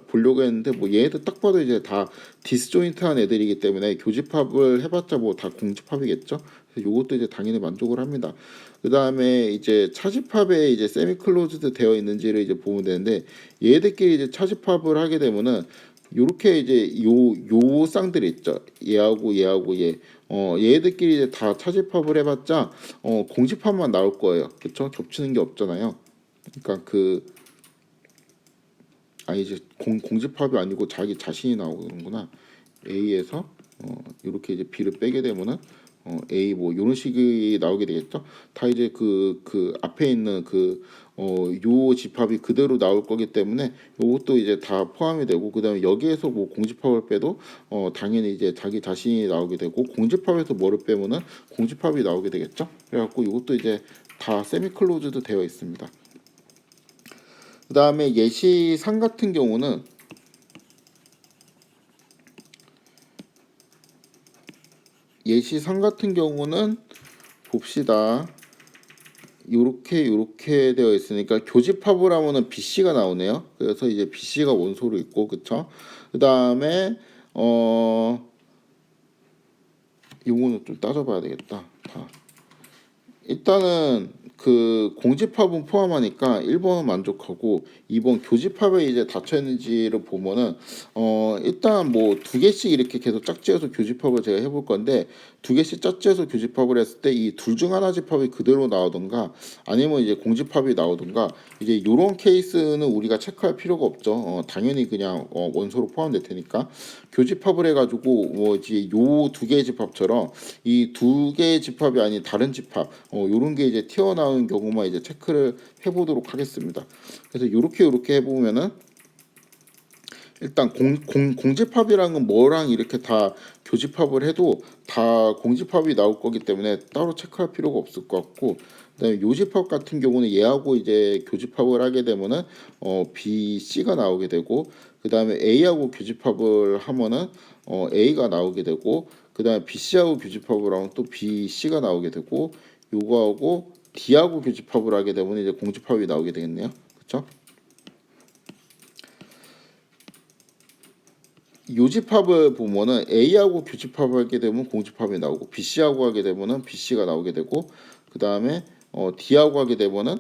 보려고 했는데 뭐 얘네들 딱 봐도 이제 다 디스조인트한 애들이기 때문에 교집합을 해봤자 뭐 다 공집합이겠죠. 그래서 요것도 이제 당연히 만족을 합니다. 그 다음에 이제 차집합에 이제 세미클로즈드 되어 있는지를 이제 보면 되는데, 얘들끼리 이제 차집합을 하게 되면은 요렇게 이제 요 쌍들이 있죠. 얘하고 얘. 얘들끼리 이제 다 차집합을 해봤자 공집합만 나올 거예요. 그쵸? 겹치는 게 없잖아요. 그러니까 이제 공집합이 아니고 자기 자신이 나오는구나. A에서 이렇게 이제 B를 빼게 되면은 A 뭐 이런 식이 나오게 되겠죠. 다 이제 그 앞에 있는 요 집합이 그대로 나올 거기 때문에 요것도 이제 다 포함이 되고, 그다음에 여기에서 뭐 공집합을 빼도 당연히 이제 자기 자신이 나오게 되고, 공집합에서 뭐를 빼면은 공집합이 나오게 되겠죠. 그래갖고 이것도 이제 다 세미클로즈도 되어 있습니다. 그다음에 예시 3 같은 경우는 봅시다. 요렇게 되어 있으니까 교집합을 하면은 BC가 나오네요. 그래서 이제 BC가 원소로 있고, 그쵸? 그 다음에 요거는 좀 따져봐야 되겠다. 일단은 그 공집합은 포함하니까 1번은 만족하고, 2번 교집합에 이제 닫혀 있는지를 보면은 일단 뭐 두 개씩 이렇게 계속 짝지어서 교집합을 제가 해볼 건데, 두 개씩 짝지어서 교집합을 했을 때 이 둘 중 하나 집합이 그대로 나오던가 아니면 이제 공집합이 나오던가, 이제 요런 케이스는 우리가 체크할 필요가 없죠. 당연히 그냥 원소로 포함될 테니까 교집합을 해가지고 뭐 이제 요 두 개의 집합처럼 이 두 개의 집합이 아닌 다른 집합 요런 게 이제 튀어나오는 경우만 이제 체크를 해보도록 하겠습니다. 그래서 요렇게 해보면은 일단 공집합이랑은 뭐랑 이렇게 다 교집합을 해도 다 공집합이 나올 거기 때문에 따로 체크할 필요가 없을 것 같고, 그다음에 요집합 같은 경우는 얘하고 이제 교집합을 하게 되면은 B, C가 나오게 되고, 그다음에 A하고 교집합을 하면은 A가 나오게 되고, 그다음에 BC하고 교집합을 하면 또 B, C가 나오게 되고, 요거하고 D하고 교집합을 하게 되면 이제 공집합이 나오게 되겠네요. 그렇죠? 요집합을 보면은 A하고 교집합을 하게 되면 공집합이 나오고, BC하고 하게 되면은 BC가 나오게 되고, 그 다음에 D하고 하게 되면은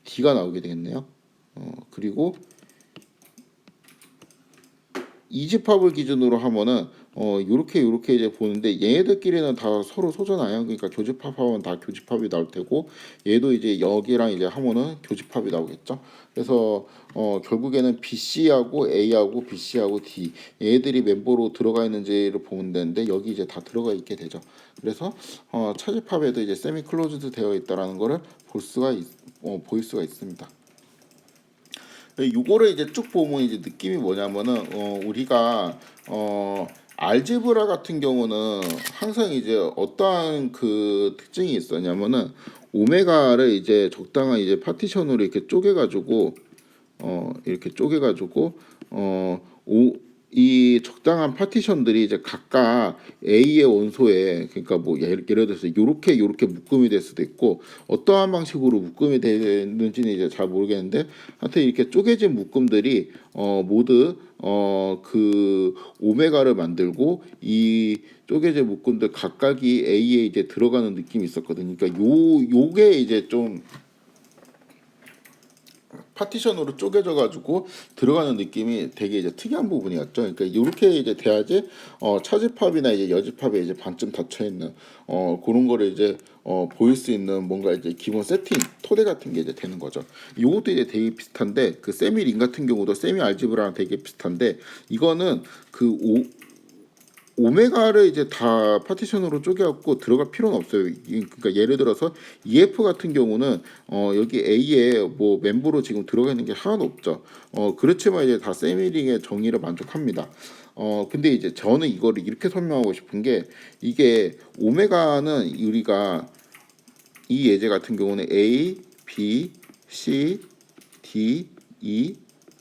D가 나오게 되겠네요. 그리고 이집합을 기준으로 하면은 요렇게 이제 보는데 얘네들끼리는 다 서로 소잖아요. 그러니까 교집합하면 다 교집합이 나올 테고 얘도 이제 여기랑 이제 하면은 교집합이 나오겠죠. 그래서 결국에는 BC하고 A하고 BC하고 D 얘들이 멤버로 들어가 있는지를 보면 되는데 여기 이제 다 들어가 있게 되죠. 그래서 차집합에도 이제 세미 클로즈드 되어 있다라는 거를 보일 수가 있습니다. 요거를 이제 쭉 보면 이제 느낌이 뭐냐면은 우리가 알제브라 같은 경우는 항상 이제 어떠한 그 특징이 있었냐면은 오메가를 이제 적당한 이제 파티션으로 이렇게 쪼개가지고 이렇게 쪼개가지고 이 적당한 파티션들이 이제 각각 A의 원소에 그러니까 뭐 예를 들어서 요렇게 묶음이 될 수도 있고 어떠한 방식으로 묶음이 되는지는 이제 잘 모르겠는데 하여튼 이렇게 쪼개진 묶음들이 모두 그 오메가를 만들고 이 쪼개진 묶음들 각각이 A에 이제 들어가는 느낌이 있었거든요. 그러니까 요게 이제 좀 파티션으로 쪼개져 가지고 들어가는 느낌이 되게 이제 특이한 부분이었죠. 그러니까 이렇게 이제 돼야지 차집합이나 이제 여집합에 이제 반쯤 닫혀 있는 그런 거를 이제 보일 수 있는 뭔가 이제 기본 세팅 토대 같은 게 이제 되는 거죠. 이것도 이제 되게 비슷한데 그 세미 링 같은 경우도 세미 알지브라랑 되게 비슷한데 이거는 그 오메가를 이제 다 파티션으로 쪼개갖고 들어갈 필요는 없어요. 그러니까 예를 들어서 EF 같은 경우는 여기 A에 뭐 멤버로 지금 들어가 있는 게 하나도 없죠. 그렇지만 이제 다 세미링의 정의를 만족합니다. 근데 이제 저는 이거를 이렇게 설명하고 싶은 게 이게 오메가는 우리가 이 예제 같은 경우는 A, B, C, D, E,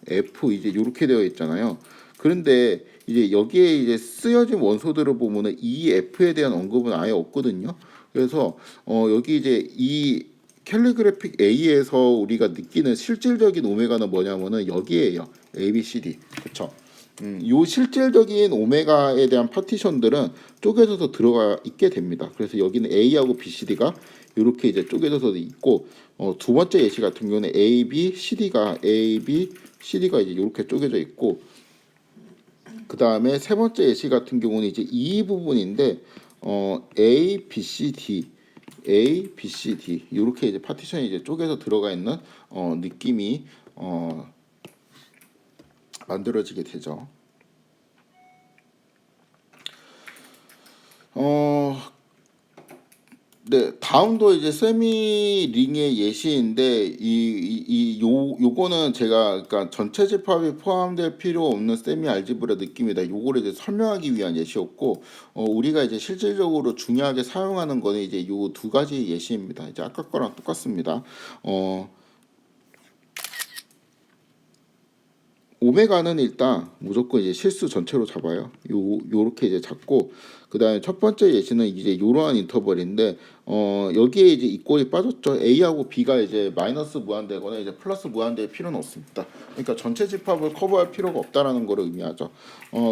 F 이제 이렇게 되어 있잖아요. 그런데 이제 여기에 이제 쓰여진 원소들을 보면은 E, F에 대한 언급은 아예 없거든요. 그래서 여기 이제 이 캘리그래픽 A에서 우리가 느끼는 실질적인 오메가는 뭐냐면은 여기에요. A, B, C, D. 그렇죠. 요 실질적인 오메가에 대한 파티션들은 쪼개져서 들어가 있게 됩니다. 그래서 여기는 A하고 BCD가 이렇게 이제 쪼개져서 있고 두 번째 예시 같은 경우는 A, B, CD가 이제 이렇게 쪼개져 있고 그 다음에 세 번째 예시 같은 경우는 이제 이 부분인데 A, B, C, D 이렇게 이제 파티션이 이제 쪼개서 들어가 있는 느낌이 만들어지게 되죠. 네, 다음도 이제 세미 링의 예시인데 요거는 제가 그러니까 전체 집합이 포함될 필요 없는 세미 알지브라 느낌이다. 요거를 이제 설명하기 위한 예시였고 우리가 이제 실질적으로 중요하게 사용하는 거는 이제 요 두 가지 예시입니다. 이제 아까 거랑 똑같습니다. 오메가는 일단 무조건 이제 실수 전체로 잡아요. 요렇게 이제 잡고 그다음에 첫 번째 예시는 이제 이러한 인터벌인데 여기에 이제 이 꼴이 빠졌죠. A하고 B가 이제 마이너스 무한되거나 이제 플러스 무한될 필요는 없습니다. 그러니까 전체 집합을 커버할 필요가 없다라는 거를 의미하죠.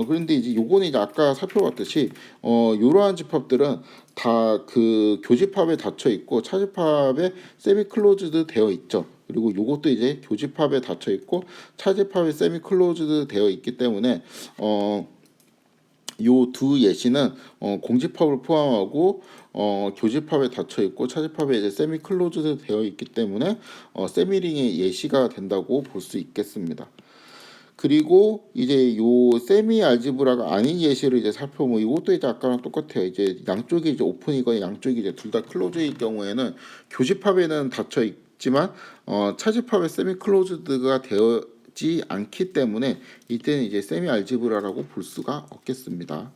그런데 이제 요거는 이제 아까 살펴봤듯이 이러한 집합들은 다 그 교집합에 닫혀 있고 차집합에 세미 클로즈드 되어 있죠. 그리고 요것도 이제 교집합에 닫혀 있고 차집합에 세미 클로즈드 되어 있기 때문에 요 두 예시는 공집합을 포함하고 교집합에 닫혀 있고 차집합에 이제 세미 클로즈드 되어 있기 때문에 세미링의 예시가 된다고 볼 수 있겠습니다. 그리고 이제 요 세미 알지브라가 아닌 예시를 이제 살펴보면 이것도 이제 아까랑 똑같아요. 이제 양쪽이 이제 오픈이거나 양쪽이 이제 둘 다 클로즈일 경우에는 교집합에는 닫혀 있지만 차집합에 세미 클로즈드가 되어지 않기 때문에 이때는 이제 세미 알지브라라고 볼 수가 없겠습니다.